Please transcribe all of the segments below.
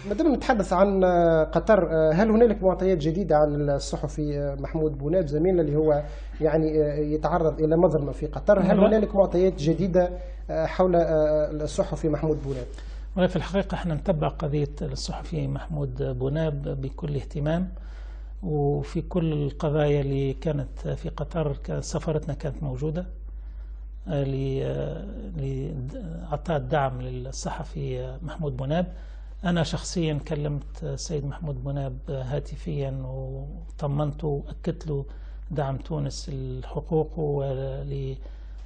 ما دام نتحدث عن قطر، هل هنالك معطيات جديدة عن الصحفي محمود بوناب زميلنا اللي هو يعني يتعرض إلى مظلمة في قطر؟ هل هنالك معطيات جديدة حول الصحفي محمود بوناب؟ في الحقيقة احنا نتبع قضية الصحفي محمود بوناب بكل اهتمام، وفي كل القضايا اللي كانت في قطر سفارتنا كانت موجودة لإعطاء الدعم للصحفي محمود بوناب. أنا شخصيا كلمت السيد محمود بوناب هاتفيا وطمنته وأكدت له دعم تونس لحقوقه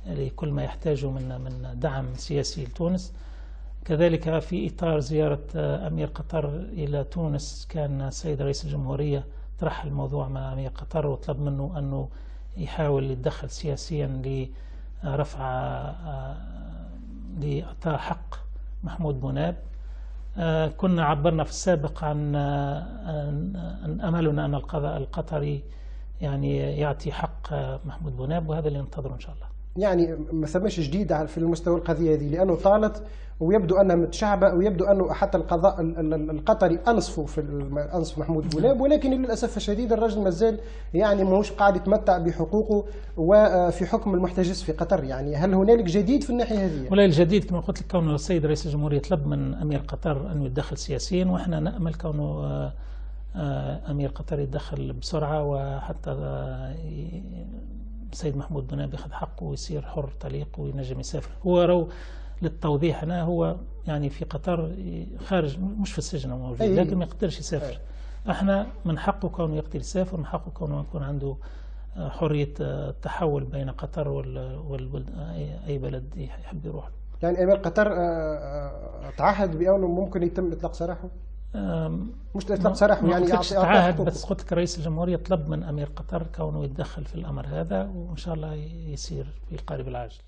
ولكل ما يحتاجه من دعم سياسي لتونس. كذلك في إطار زيارة أمير قطر إلى تونس كان السيد رئيس الجمهورية طرح الموضوع مع أمير قطر وطلب منه أنه يحاول يتدخل سياسيا لإعطاء حق محمود بوناب. كنا عبرنا في السابق عن أملنا أن القضاء القطري يعني يعطي حق محمود بوناب، وهذا اللي ننتظره إن شاء الله. يعني ما ثماش جديد في المستوى القضية هذه، لأنه طالت ويبدو أنها متشعبة، ويبدو أنه حتى القضاء القطري أنصف محمود بوناب، ولكن للأسف الشديد الرجل مازال يعني ماهوش قاعد يتمتع بحقوقه وفي حكم المحتجز في قطر. يعني هل هنالك جديد في الناحية هذه؟ ولا الجديد كما قلت لك كونه السيد رئيس الجمهورية طلب من أمير قطر أن يتدخل سياسيا، وإحنا نأمل كونه أمير قطر يتدخل بسرعة، وحتى السيد محمود بوناب ياخذ حقه ويصير حر طليق وينجم يسافر. هو للتوضيح هنا هو يعني في قطر خارج، مش في السجن موجود، لكن ما يقدرش يسافر. احنا من حقه كونه يقدر يسافر، من حقه كونه يكون عنده حرية التحول بين قطر أي بلد يحب يروح له. يعني أمير قطر تعهد بأنه ممكن يتم إطلاق سراحه؟ مش إطلاق سراحه يعني تعهد، بس قلت لك رئيس الجمهورية طلب من أمير قطر كونه يتدخل في الأمر هذا، وإن شاء الله يصير في القريب العاجل.